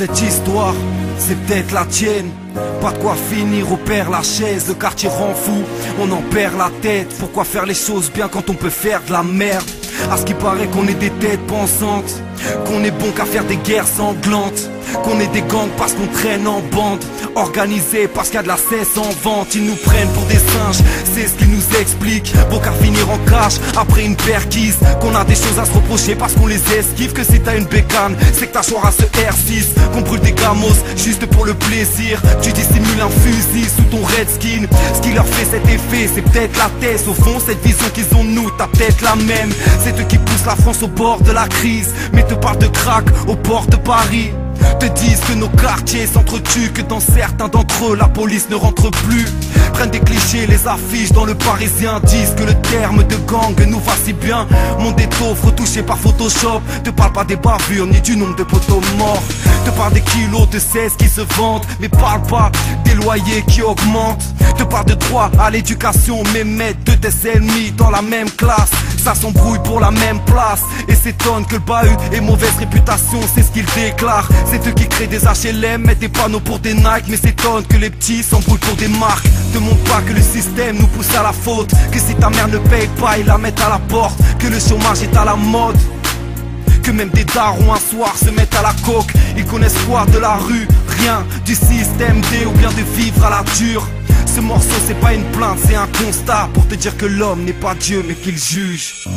Cette histoire, c'est peut-être la tienne. Pas de quoi finir au père Lachaise. Le quartier rend fou, on en perd la tête. Pourquoi faire les choses bien quand on peut faire de la merde? À ce qui paraît qu'on est des têtes pensantes, qu'on est bon qu'à faire des guerres sanglantes, qu'on est des gangs parce qu'on traîne en bande, organisés parce qu'il y a de la cesse en vente. Ils nous prennent pour des singes, c'est ce qu'ils nous expliquent. Bon qu'à finir en cash après une perquise, qu'on a des choses à se reprocher parce qu'on les esquive. Que si t'as une bécane, c'est que t'as choix à ce R6. Qu'on brûle des gamos juste pour le plaisir. Tu dissimules un fusil sous ton redskin. Ce qui leur fait cet effet, c'est peut-être la thèse. Au fond, cette vision qu'ils ont de nous, t'as peut-être la même. C'est eux qui poussent la France au bord de la crise, mais te parlent de crack au port de Paris. Te disent que nos quartiers s'entretuent, que dans certains d'entre eux la police ne rentre plus. Prennent des clichés, les affiches dans le Parisien, disent que le terme de gang nous va si bien. Mon détofre retouché par Photoshop. Te parle pas des bavures ni du nombre de poteaux morts. Te parle des kilos de 16 qui se vendent, mais parle pas des loyers qui augmentent. Te parle de droit à l'éducation, mais mettre de tes ennemis dans la même classe. Ça s'embrouille pour la même place et s'étonne que le bahut ait mauvaise réputation, c'est ce qu'il déclare. C'est eux qui créent des HLM, mettent des panneaux pour des Nike, mais s'étonne que les petits s'embrouillent pour des marques. Te montre pas que le système nous pousse à la faute, que si ta mère ne paye pas, ils la mettent à la porte, que le chômage est à la mode, que même des darons un soir se mettent à la coke. Ils connaissent quoi de la rue? Rien. Du système D ou bien de vivre à la dure. Ce morceau c'est pas une plainte, c'est un constat pour te dire que l'homme n'est pas Dieu mais qu'il juge.